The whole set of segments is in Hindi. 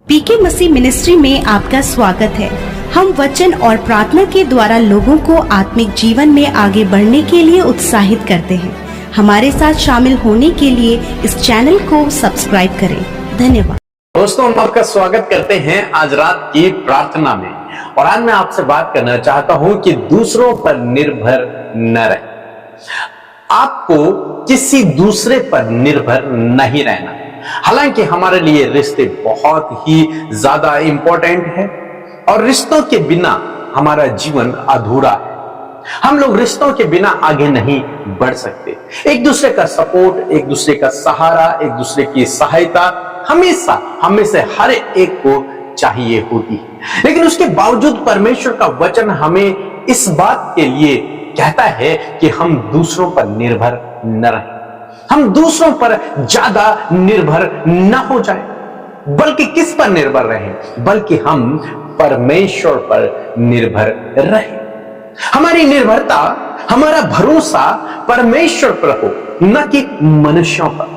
पीके मसीह मिनिस्ट्री में आपका स्वागत है। हम वचन और प्रार्थना के द्वारा लोगों को आत्मिक जीवन में आगे बढ़ने के लिए उत्साहित करते हैं। हमारे साथ शामिल होने के लिए इस चैनल को सब्सक्राइब करें। धन्यवाद। दोस्तों, हम आपका स्वागत करते हैं आज रात की प्रार्थना में। और आज मैं आपसे बात करना चाहता हूं कि दूसरों पर निर्भर न रहे। आपको किसी दूसरे पर निर्भर नहीं रहना। हालांकि हमारे लिए रिश्ते बहुत ही ज्यादा इंपॉर्टेंट है और रिश्तों के बिना हमारा जीवन अधूरा है। हम लोग रिश्तों के बिना आगे नहीं बढ़ सकते। एक दूसरे का सपोर्ट, एक दूसरे का सहारा, एक दूसरे की सहायता हमेशा हमें से हर एक को चाहिए होती है। लेकिन उसके बावजूद परमेश्वर का वचन हमें इस बात के लिए कहता है कि हम दूसरों पर निर्भर न रहें, हम दूसरों पर ज्यादा निर्भर न हो जाए, बल्कि किस पर निर्भर रहें? बल्कि हम परमेश्वर पर निर्भर रहें। हमारी निर्भरता, हमारा भरोसा परमेश्वर पर हो, न कि मनुष्यों पर।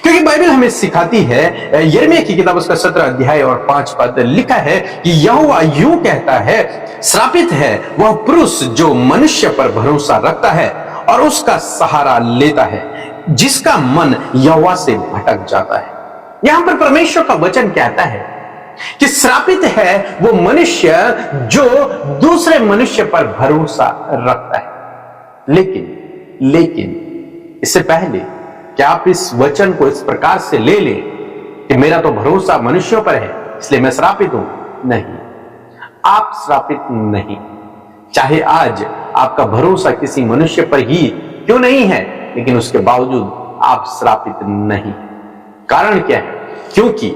क्योंकि बाइबल हमें सिखाती है, यिर्मयाह की किताब उसका 17 अध्याय और 5 पद लिखा है कि यहोवा यूं कहता है, श्रापित है वह पुरुष जो मनुष्य पर भरोसा रखता है और उसका सहारा लेता है, जिसका मन यहोवा से भटक जाता है। यहां पर परमेश्वर का वचन कहता है कि श्रापित है वो मनुष्य जो दूसरे मनुष्य पर भरोसा रखता है। लेकिन इससे पहले क्या आप इस वचन को इस प्रकार से ले लें कि मेरा तो भरोसा मनुष्यों पर है इसलिए मैं श्रापित हूं? नहीं, आप श्रापित नहीं। चाहे आज आपका भरोसा किसी मनुष्य पर ही क्यों नहीं है, लेकिन उसके बावजूद आप श्रापित नहीं। कारण क्या है? क्योंकि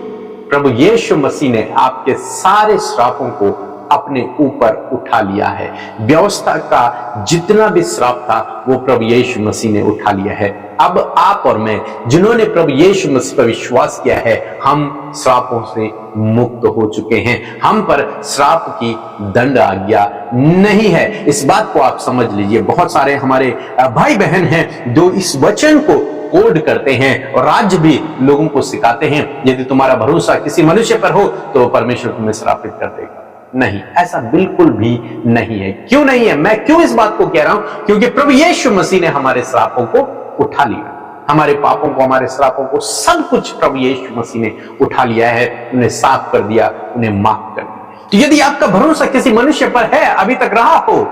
प्रभु यीशु मसीह ने आपके सारे श्रापों को अपने ऊपर उठा लिया है। व्यवस्था का जितना भी श्राप था वो प्रभु यीशु मसीह ने उठा लिया है। अब आप और मैं जिन्होंने प्रभु यीशु मसीह पर विश्वास किया है, हम श्रापों से मुक्त हो चुके हैं। हम पर श्राप की दंड आज्ञा नहीं है। इस बात को आप समझ लीजिए। बहुत सारे हमारे भाई बहन हैं जो इस वचन को कोड करते हैं और आज भी लोगों को सिखाते हैं, यदि तुम्हारा भरोसा किसी मनुष्य पर हो तो परमेश्वर तुम्हें श्रापित कर देगा। नहीं, ऐसा बिल्कुल भी नहीं है। क्यों नहीं है? मैं क्यों इस बात को कह रहा हूं? क्योंकि प्रभु यीशु मसीह ने हमारे श्रापों को उठा लिया, हमारे पापों को, हमारे श्रापों को, सब कुछ प्रभु यीशु मसीह ने उठा लिया है, उन्हें साफ कर दिया, उन्हें माफ कर दिया। तो यदि आपका भरोसा किसी मनुष्य पर है, अभी तक रहा हो,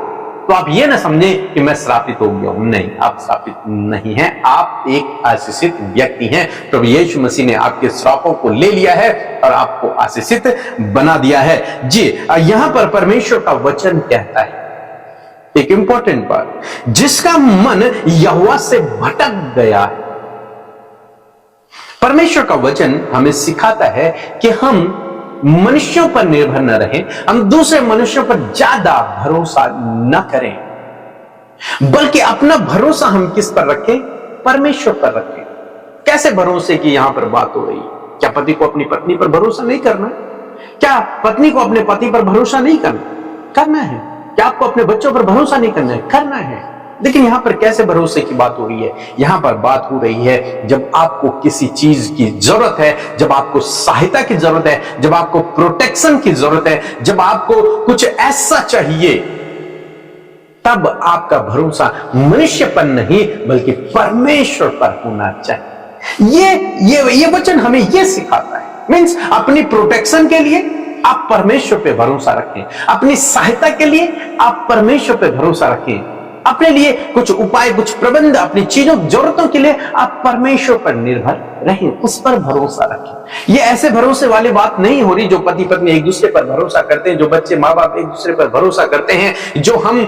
तो आप ये ना समझे कि मैं श्रापित हो गया हूं। नहीं, आप श्रापित नहीं हैं। आप एक आशीषित व्यक्ति हैं। प्रभु यीशु मसीह ने आपके श्रापों को ले लिया है और आपको आशीषित बना दिया है। जी, यहां पर परमेश्वर का वचन कहता है एक इंपॉर्टेंट बात, जिसका मन यहोवा से भटक गया है। परमेश्वर का वचन हमें सिखाता है कि हम मनुष्यों पर निर्भर न रहें, हम दूसरे मनुष्यों पर ज्यादा भरोसा न करें, बल्कि अपना भरोसा हम किस पर रखें? परमेश्वर पर रखें। कैसे भरोसे की यहां पर बात हो रही है? क्या पति को अपनी पत्नी पर भरोसा नहीं करना? क्या पत्नी को अपने पति पर भरोसा नहीं करना है? क्या आपको अपने बच्चों पर भरोसा नहीं करना है? करना है। लेकिन यहां पर कैसे भरोसे की बात हो रही है? यहां पर बात हो रही है जब आपको किसी चीज की जरूरत है, जब आपको सहायता की जरूरत है, जब आपको प्रोटेक्शन की जरूरत है, जब आपको कुछ ऐसा चाहिए, तब आपका भरोसा मनुष्य पर नहीं बल्कि परमेश्वर पर होना चाहिए। ये वचन हमें ये सिखाता है। मींस अपनी प्रोटेक्शन के लिए आप परमेश्वर पे भरोसा रखें, अपनी सहायता के लिए आप परमेश्वर पे भरोसा रखें, अपने लिए कुछ उपाय, कुछ प्रबंध, अपनी चीजों, जरूरतों के लिए आप परमेश्वर पर निर्भर रहें, उस पर भरोसा रखें। ये ऐसे भरोसे वाली बात नहीं हो रही जो पति पत्नी एक दूसरे पर भरोसा करते हैं, जो बच्चे माँ बाप एक दूसरे पर भरोसा करते हैं, जो हम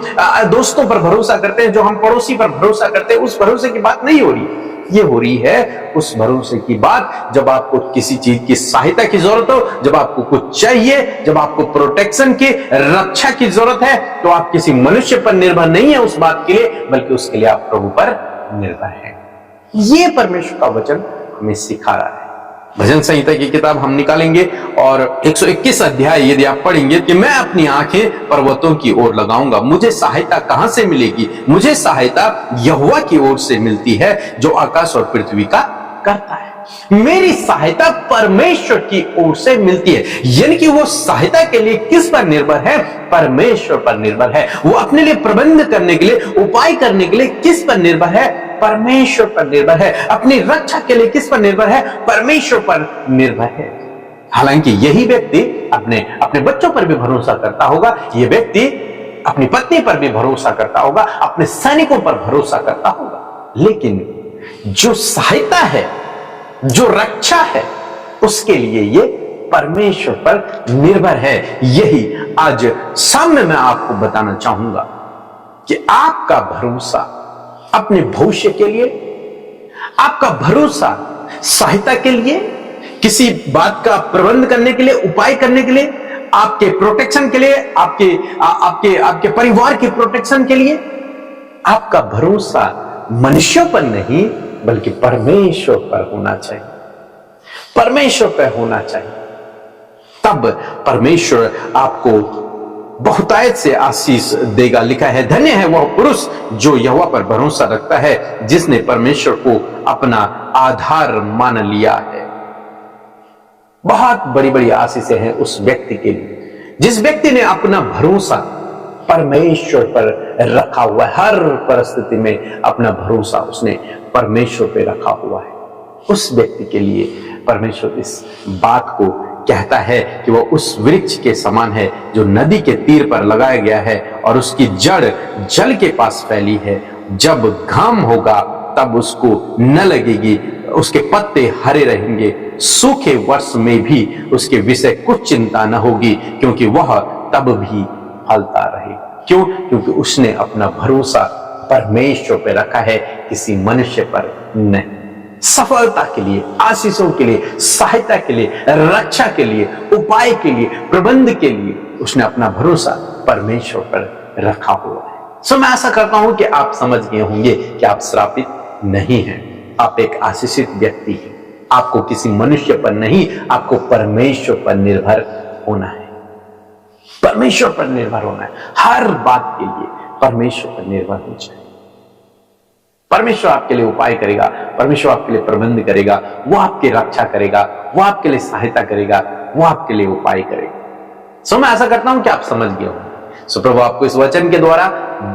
दोस्तों पर भरोसा करते हैं, जो हम पड़ोसी पर भरोसा करते हैं। उस भरोसे की बात नहीं हो रही। ये हो रही है उस भरोसे की बात जब आपको किसी चीज की सहायता की जरूरत हो, जब आपको कुछ चाहिए, जब आपको प्रोटेक्शन की, रक्षा की जरूरत है, तो आप किसी मनुष्य पर निर्भर नहीं है उस बात के लिए, बल्कि उसके लिए आप प्रभु पर निर्भर हैं। ये परमेश्वर का वचन हमें सिखा रहा है। भजन संहिता की किताब हम निकालेंगे और 121 अध्याय यदि आप पढ़ेंगे कि मैं अपनी आंखें पर्वतों की ओर लगाऊंगा, मुझे सहायता कहां से मिलेगी? मुझे सहायता यहोवा की ओर से मिलती है जो आकाश और पृथ्वी का करता है। मेरी सहायता परमेश्वर की ओर से मिलती है। यानी कि वो सहायता के लिए किस पर निर्भर है? परमेश्वर पर निर्भर है। वो अपने लिए प्रबंध करने के लिए, उपाय करने के लिए किस पर निर्भर है? परमेश्वर पर निर्भर है। अपनी रक्षा के लिए किस पर निर्भर है? परमेश्वर पर निर्भर है। हालांकि यही व्यक्ति अपने बच्चों पर भी भरोसा करता होगा, यह व्यक्ति अपनी पत्नी पर भी भरोसा करता होगा, अपने सैनिकों पर भरोसा करता होगा, लेकिन जो सहायता है, जो रक्षा है, उसके लिए ये परमेश्वर पर निर्भर है। यही आज सामने मैं आपको बताना चाहूंगा कि आपका भरोसा अपने भविष्य के लिए, आपका भरोसा सहायता के लिए, किसी बात का प्रबंध करने के लिए, उपाय करने के लिए, आपके प्रोटेक्शन के लिए, आपके परिवार के प्रोटेक्शन के लिए, आपका भरोसा मनुष्यों पर नहीं बल्कि परमेश्वर पर होना चाहिए। परमेश्वर पर होना चाहिए। तब परमेश्वर आपको बहुतायत से आशीष देगा। लिखा है, धन्य है वह पुरुष जो यहोवा पर भरोसा रखता है, जिसने परमेश्वर को अपना आधार मान लिया है। बहुत बड़ी बड़ी आशीषें हैं उस व्यक्ति के लिए जिस व्यक्ति ने अपना भरोसा परमेश्वर पर रखा हुआ है। हर परिस्थिति में अपना भरोसा उसने परमेश्वर पे रखा हुआ है। उस व्यक्ति के लिए परमेश्वर इस बात को कहता है कि वह उस वृक्ष के समान है जो नदी के तीर पर लगाया गया है और उसकी जड़ जल के पास फैली है। जब घाम होगा तब उसको न लगेगी, उसके पत्ते हरे रहेंगे, सूखे वर्ष में भी उसके विषय कुछ चिंता न होगी, क्योंकि वह तब भी फलता रहेगा। क्यों? क्योंकि उसने अपना भरोसा परमेश्वर पर रखा है, किसी मनुष्य पर नहीं। सफलता के लिए, आशीषों के लिए, सहायता के लिए, रक्षा के लिए, उपाय के लिए, प्रबंध के लिए उसने अपना भरोसा परमेश्वर पर रखा हुआ है। सो मैं आशा करता हूं कि आप समझ गए होंगे कि आप श्रापित नहीं हैं, आप एक आशीषित व्यक्ति हैं। आपको किसी मनुष्य पर नहीं, आपको परमेश्वर पर निर्भर होना है। परमेश्वर पर निर्भर होना है। हर बात के लिए परमेश्वर पर निर्भर होना चाहिए। परमेश्वर आपके लिए उपाय करेगा, परमेश्वर आपके लिए प्रबंध करेगा, वो आपकी रक्षा करेगा, वो आपके लिए सहायता करेगा, वो आपके लिए उपाय करेगा। सो मैं आशा करता हूं कि आप समझ गए होंगे। सो प्रभु आपको इस वचन के द्वारा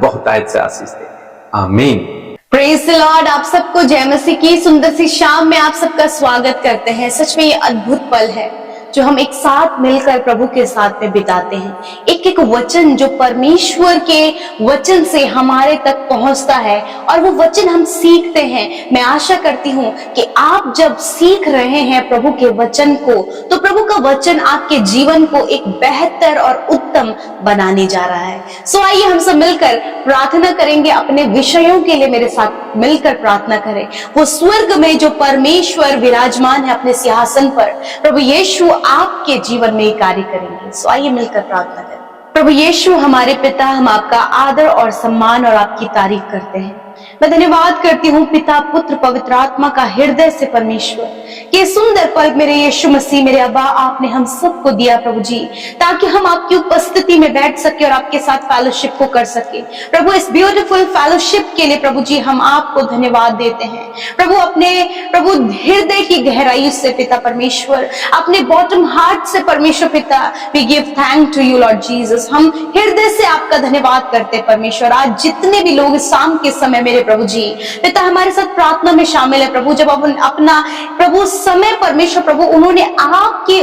बहुतायत से आशीष दे। आमीन। Praise the Lord. आप सबको जय मसीह की सुंदर सी शाम में आप सबका स्वागत करते हैं। सच में ये अद्भुत पल है जो हम एक साथ मिलकर प्रभु के साथ में बिताते हैं। एक एक वचन जो परमेश्वर के वचन से हमारे तक पहुंचता है और वो वचन हम सीखते हैं। मैं आशा करती हूँ कि आप जब सीख रहे हैं प्रभु के वचन को, तो प्रभु का वचन आपके जीवन को एक बेहतर और उत्तम बनाने जा रहा है। सो आइए हम सब मिलकर प्रार्थना करेंगे। अपने विषयों के लिए मेरे साथ मिलकर प्रार्थना करें। वो स्वर्ग में जो परमेश्वर विराजमान है अपने सिंहासन पर, प्रभु यीशु आपके जीवन में कार्य करेंगे। सो आइए मिलकर प्रार्थना करें। प्रभु यीशु हमारे पिता, हम आपका आदर और सम्मान और आपकी तारीफ करते हैं। मैं धन्यवाद करती हूँ पिता, पुत्र, पवित्र आत्मा का हृदय से परमेश्वर के सुंदर पल मेरे यीशु मसीह, मेरे अब्बा, आपने हम सबको दिया प्रभु जी, ताकि हम आपकी उपस्थिति में बैठ सके और आपके साथ फेलोशिप को कर सके। प्रभु इस ब्यूटीफुल फेलोशिप के लिए प्रभु जी हम आपको धन्यवाद देते हैं। प्रभु अपने प्रभु हृदय की गहराई से पिता परमेश्वर, अपने बॉटम हार्ट से परमेश्वर पिता, we give thank to you Lord Jesus. हम हृदय से आपका धन्यवाद करते हैं परमेश्वर। आज जितने भी लोग शाम के समय मेरे प्रभु जी पिता हमारे साथ प्रार्थना में शामिल है प्रभु, जब अपना प्रभु समय परमेश्वर प्रभु उन्होंने आपके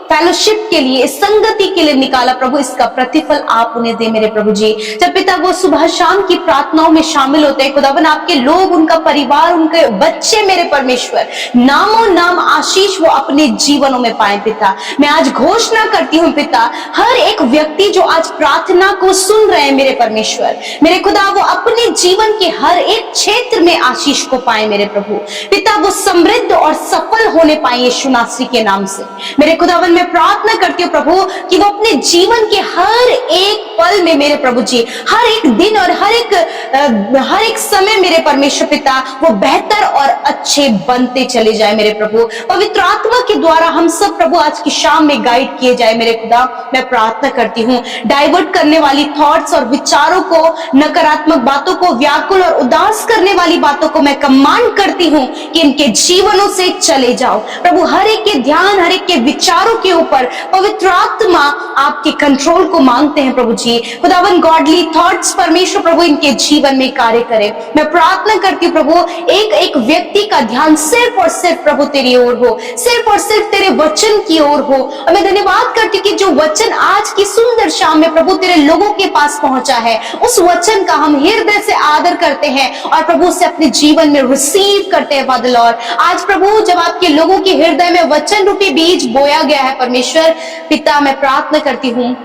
फेलोशिप के लिए, संगति के लिए निकाला प्रभु, इसका प्रतिफल आप उन्हें दे मेरे प्रभु जी। जब पिता वो सुबह शाम की प्रार्थनाओं में शामिल होते हैं खुदावन, आपके लोग, उनका परिवार, उनके बच्चे मेरे परमेश्वर, नामों नाम आशीष वो अपने जीवनों में पाए पिता। मैं आज घोषणा करती हूँ पिता, हर एक व्यक्ति जो आज प्रार्थना को सुन रहे हैं मेरे परमेश्वर, मेरे खुदा, वो अपने जीवन के हर एक क्षेत्र में आशीष को पाए मेरे प्रभु पिता। वो समृद्ध और सफल होने पाए यीशु नासरी के नाम से मेरे खुदावन। मैं प्रार्थना करती हूँ प्रभु कि वो अपने जीवन के हर एक पल में मेरे प्रभु जी, हर एक दिन और हर एक समय मेरे परमेश्वर पिता वो बेहतर और अच्छे बनते चले जाए मेरे प्रभु। पवित्र आत्मा के द्वारा हम सब प्रभु आज की शाम में गाइड किए जाए मेरे खुदा, मैं प्रार्थना करती हूँ। डाइवर्ट करने वाली थॉट्स और विचारों को, नकारात्मक बातों को, व्याकुल और उदास करने वाली बातों को मैं कमांड करती हूँ कि इनके जीवनों से चले जाओ प्रभु। हर एक के ध्यान, हर एक के विचारों के ऊपर पवित्र आत्मा आपके कंट्रोल को मांगते हैं प्रभु जी। खुदावन गॉडली थॉट्स परमेश्वर प्रभु इनके जीवन में कार्य करे। मैं प्रार्थना करती हूँ प्रभु एक एक व्यक्ति का ध्यान सिर्फ और सिर्फ प्रभु तेरी ओर हो, सिर्फ और सिर्फ तेरे वचन की ओर हो। और मैं धन्यवाद करती हूँ कि जो वचन आज की सुंदर शाम में प्रभु तेरे लोगों के पास पहुंचा है, उस वचन का हम हृदय से आदर करते हैं और प्रभु से अपने जीवन में रिसीव करते हैं फादर लॉर्ड। आज प्रभु जब आपके लोगों के हृदय में वचन रूपी बीज बोया गया है परमेश्वर पिता, मैं प्रार्थना करती हूँ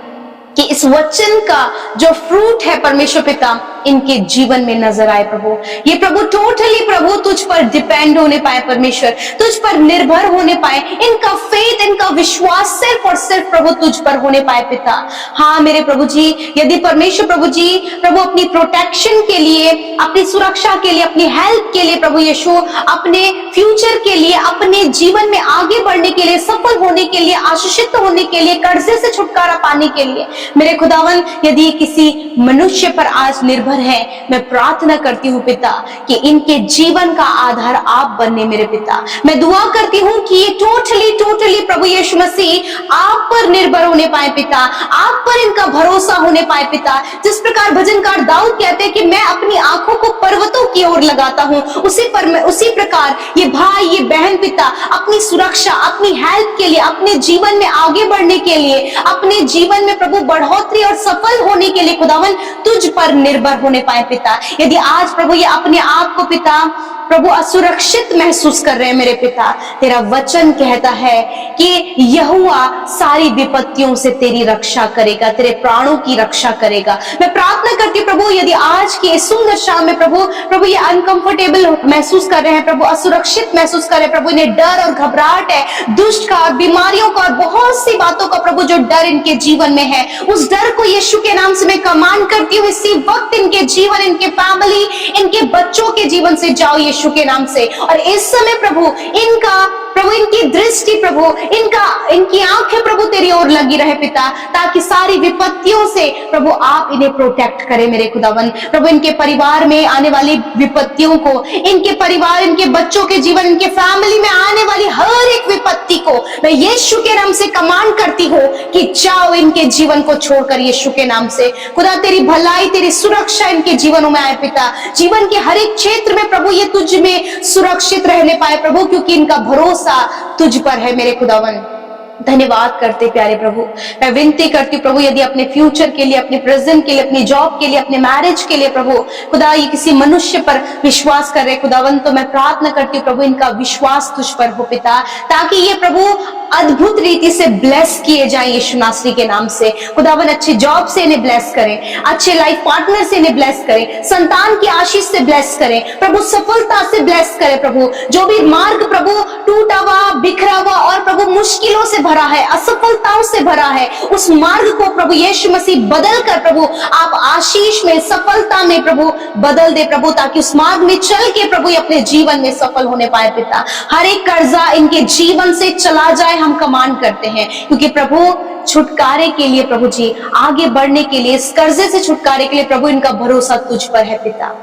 कि इस वचन का जो फ्रूट है परमेश्वर पिता इनके जीवन में नजर आए प्रभु। ये प्रभु टोटली प्रभु तुझ पर डिपेंड होने पाए परमेश्वर, तुझ पर निर्भर होने पाए, इनका फेथ, इनका विश्वास सिर्फ और सिर्फ प्रभु तुझ पर होने पाए पिता। हाँ मेरे प्रभु जी, यदि परमेश्वर प्रभु जी प्रभु अपनी प्रोटेक्शन के लिए, अपनी सुरक्षा के लिए, अपनी हेल्प के लिए प्रभु यीशु, अपने फ्यूचर के लिए, अपने जीवन में आगे बढ़ने के लिए, सफल होने के लिए, आशीषित होने के लिए, कर्जे से छुटकारा पाने के लिए मेरे खुदावन यदि किसी मनुष्य पर आज निर्भर है, मैं प्रार्थना करती हूँ पिता कि इनके जीवन का आधार आप बनने मेरे पिता। मैं दुआ करती हूँ कि ये टोटली प्रभु यीशु मसीह आप पर निर्भर होने पाए पिता, आप पर इनका भरोसा होने पाए पिता। जिस प्रकार भजनकार दाऊद कहते हैं कि मैं अपनी आंखों को पर्वतों की ओर लगाता हूँ, उसी प्रकार ये भाई, ये बहन पिता अपनी सुरक्षा, अपनी हेल्प के लिए, अपने जीवन में आगे बढ़ने के लिए, अपने जीवन में प्रभु बढ़ोतरी और सफल होने के लिए खुदावन तुझ पर निर्भर होने पाए पिता। यदि आज प्रभु ये अपने आप को पिता प्रभु असुरक्षित महसूस कर रहे हैं मेरे पिता, तेरा वचन कहता है कि यहोवा सारी विपत्तियों से तेरी रक्षा करेगा, तेरे प्राणों की रक्षा करेगा। मैं प्रार्थना करती हूँ प्रभु यदि आज की इस सुंदर शाम में प्रभु ये अनकंफर्टेबल महसूस कर रहे हैं प्रभु, असुरक्षित महसूस कर रहे हैं प्रभु, इन्हें डर और घबराहट है, दुष्ट का और बीमारियों का और बहुत सी बातों का प्रभु जो डर इनके जीवन में है, उस डर को यीशु के नाम से मैं कमांड करती हूँ इसी वक्त इनके जीवन, इनके फैमिली, इनके बच्चों के जीवन से जाओ यीशु के नाम से। और इस समय प्रभु इनकी दृष्टि प्रभु, इनकी आंखें प्रभु तेरी ओर लगी रहे पिता, ताकि सारी विपत्तियों से प्रभु आप इन्हें प्रोटेक्ट करें मेरे खुदावन। प्रभु इनके परिवार में आने वाली विपत्तियों को, इनके परिवार, इनके बच्चों के जीवन, इनके फैमिली में आने वाली हर एक विपत्ति को मैं यीशु के नाम से कमांड करती हूँ कि जाओ इनके जीवन को छोड़कर यीशु के नाम से। खुदा तेरी भलाई, तेरी सुरक्षा इनके जीवनों में आए पिता, जीवन के हर एक क्षेत्र में प्रभु ये तुझ में सुरक्षित रहने पाए प्रभु, क्योंकि इनका भरोसा तुझ पर है मेरे खुदावन। धन्यवाद करते प्यारे प्रभु। मैं विनती करती हूँ प्रभु यदि अपने फ्यूचर के लिए, अपने प्रेजेंट के लिए, अपनी जॉब के लिए, अपने मैरिज के लिए प्रभु खुदा ये किसी मनुष्य पर विश्वास कर रहे खुदावन, तो मैं प्रार्थना करती हूँ प्रभु इनका विश्वास तुझ पर हो पिता, ताकि ये प्रभु अद्भुत रीति से ब्लेस किए जाए यीशु नासरी के नाम से। खुदावन अच्छे जॉब से इन्हें ब्लेस करें, अच्छे लाइफ पार्टनर से इन्हें ब्लेस करें, संतान की आशीष से ब्लेस करें प्रभु, सफलता से ब्लेस करें प्रभु। जो भी मार्ग प्रभु टूटा हुआ, बिखरा हुआ और प्रभु मुश्किलों से भरा है, असफलताओं से भरा है, उस मार्ग को प्रभु यीशु मसीह बदल कर प्रभु आप आशीष में, सफलता में प्रभु बदल दे प्रभु, ताकि उस मार्ग में चल के प्रभु अपने जीवन में सफल होने पाए पिता। हर एक कर्जा इनके जीवन से चला जाए हम कमांड करते हैं, क्योंकि प्रभु छुटकारे के लिए प्रभु जी, आगे बढ़ने के लिए, इस कर्जे से छुटकारे के लिए प्रभु इनका भरोसा तुझ पर है पिता।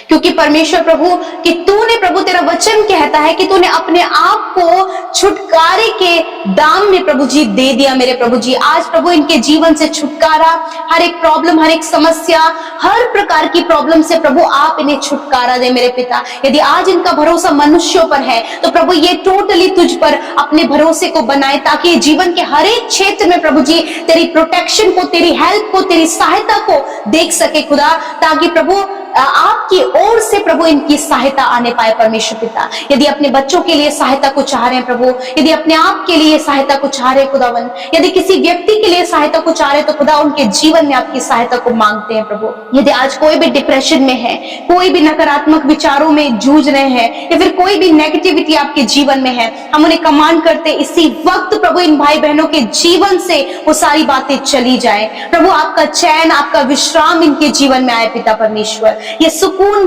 क्योंकि परमेश्वर प्रभु कि तूने प्रभु, तेरा वचन कहता है कि तूने अपने आप को छुटकारे के दाम में प्रभु जी दे दिया मेरे प्रभु जी। आज प्रभु इनके जीवन से छुटकारा, हर एक प्रॉब्लम, हर एक समस्या, हर प्रकार की प्रॉब्लम से प्रभु आप इन्हें छुटकारा दे मेरे पिता। यदि आज इनका भरोसा मनुष्यों पर है तो प्रभु ये टोटली तुझ पर अपने भरोसे को बनाए, ताकि जीवन के हर एक क्षेत्र में प्रभु जी तेरी प्रोटेक्शन को, तेरी हेल्प को, तेरी सहायता को देख सके खुदा, ताकि प्रभु आपकी ओर से प्रभु इनकी सहायता आने पाए परमेश्वर पिता। यदि अपने बच्चों के लिए सहायता को चाह रहे हैं प्रभु, यदि अपने आप के लिए सहायता को चाह रहे हैं खुदावन, यदि किसी व्यक्ति के लिए सहायता को चाह रहे हैं तो खुदा उनके जीवन में आपकी सहायता को मांगते हैं प्रभु। यदि आज कोई भी डिप्रेशन में है, कोई भी नकारात्मक विचारों में जूझ रहे हैं या फिर कोई भी नेगेटिविटी आपके जीवन में है, हम उन्हें कमांड करते इसी वक्त प्रभु इन भाई बहनों के जीवन से वो सारी बातें चली जाए प्रभु। आपका चैन, आपका विश्राम इनके जीवन में आए पिता परमेश्वर। ये सुकून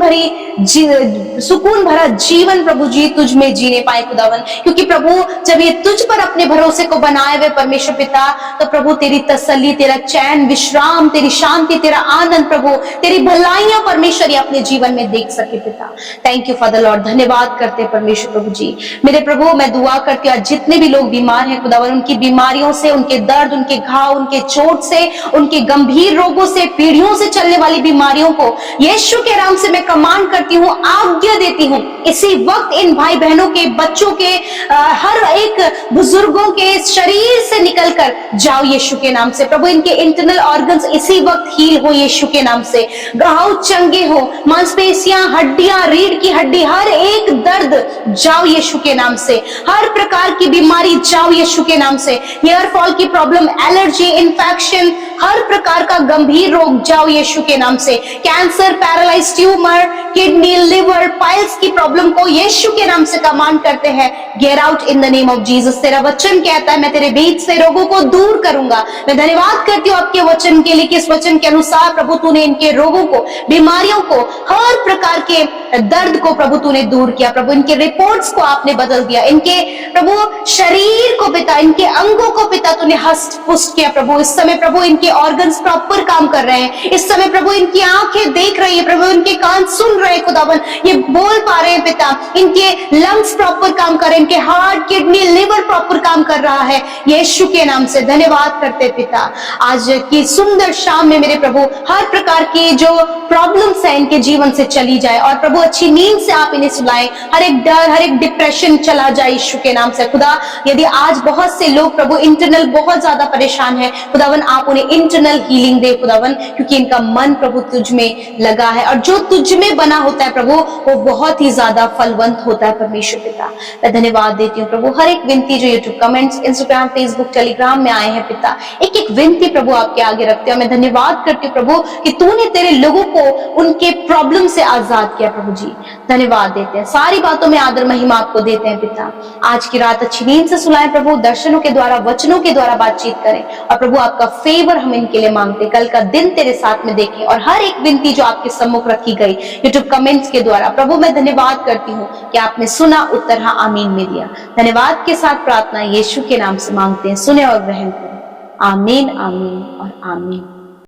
भरा जीवन प्रभु जी तुझ में जीने पाए खुदावन, क्योंकि प्रभु जब ये तुझ पर अपने भरोसे को बनाए हुए परमेश्वर पिता, तो प्रभु तेरी तसल्ली, तेरा चैन, विश्राम, तेरी शांति, तेरा आनंद प्रभु, तेरी भलाइयां परमेश्वर ये अपने जीवन में देख सके पिता। थैंक यू फादर लॉर्ड, धन्यवाद करते हैं परमेश्वर प्रभु जी। मेरे प्रभु मैं दुआ करती हूँ आज जितने भी लोग बीमार हैं खुदावन, उनकी बीमारियों से, उनके दर्द, उनके घाव, उनके चोट से, उनके गंभीर रोगों से, पीढ़ियों से चलने वाली बीमारियों को यीशु के नाम से मैं कमांड करती हूँ, आज्ञा देती हूँ इसी वक्त इन भाई बहनों के, बच्चों के, हर एक बुजुर्गों के शरीर से निकलकर जाओ यीशु के नाम से प्रभु। इनके इंटरनल ऑर्गन्स इसी वक्त हील हो यीशु के नाम से, घाव चंगे हो, मांसपेशियां, हड्डियां, रीढ़ की हड्डी, हर एक दर्द जाओ यीशु के नाम से, हर प्रकार की बीमारी जाओ यीशु के नाम से, हेयर फॉल की प्रॉब्लम, एलर्जी, इन्फेक्शन, हर प्रकार का गंभीर रोग जाओ यीशु के नाम से, cancer, paralyse, tumour, kidney, liver, piles की प्रॉब्लम को यीशु के नाम से कमांड करते हैं, get out in the name of Jesus. तेरा वचन कहता है मैं तेरे बीच से रोगों को दूर करूंगा। मैं धन्यवाद करती हूँ आपके वचन के लिए कि इस वचन के अनुसार प्रभु तूने इनके रोगों को, बीमारियों को, हर प्रकार के दर्द को प्रभु तूने दूर किया प्रभु। इनके रिपोर्ट्स को आपने बदल दिया, इनके प्रभु शरीर को पिता, इनके अंगों को पिता तूने हस्त पुष्ट किया प्रभु। इस समय प्रभु इनके ऑर्गन्स प्रॉपर काम कर रहे हैं, इस समय प्रभु इनकी आंखें देख रही है प्रभु, इनके कान सुन रहे हैं खुदावन, ये बोल पा रहे हैं पिता, इनके लंग्स प्रॉपर काम कर रहे हैं, इनके हार्ट, किडनी, लिवर प्रॉपर काम कर रहा है यीशु के नाम से। धन्यवाद करते पिता, आज की सुंदर शाम में मेरे प्रभु हर प्रकार की जो प्रॉब्लम्स है इनके जीवन से चली जाए और प्रभु अच्छी नींद से आप इन्हें सुलाएं, हर एक डर, हर एक डिप्रेशन चला जाए यीशु के नाम से। खुदा यदि आज बहुत से लोग प्रभु इंटरनल बहुत ज्यादा परेशान है खुदावन, आप उन्हें इंटरनल हीलिंग दे खुदावन, क्योंकि इनका मन प्रभु तुझ में लगा है और जो तुझ में बना होता है प्रभु वो बहुत ही ज्यादा फलवंत होता है परमेश्वर पिता। मैं धन्यवाद देती हूँ प्रभु, हर एक विनती जो YouTube comments, Instagram, Facebook, Telegram में आए हैं पिता, एक एक विनती प्रभु आपके आगे रखते हैं। मैं धन्यवाद करती हूँ प्रभु कि तूने तेरे लोगों को उनके प्रॉब्लम से आजाद किया प्रभु जी। धन्यवाद देते हैं, सारी बातों में आदर महिमा आपको देते हैं पिता। आज की रात अच्छी नींद से सुलाएं प्रभु, दर्शनों के द्वारा, वचनों के द्वारा बातचीत करें और प्रभु आपका फेवर हम इनके लिए मांगते, कल का दिन तेरे साथ में देखें और हर एक विनती जो आपके सम्मुख रखी गई यूट्यूब कमेंट्स के द्वारा प्रभु मैं धन्यवाद करती हूँ कि आपने सुना, उत्तर हाँ आमीन में दिया। धन्यवाद के साथ प्रार्थना यीशु के नाम से मांगते हैं, सुने और ग्रहण करें। आमीन, आमीन और आमीन।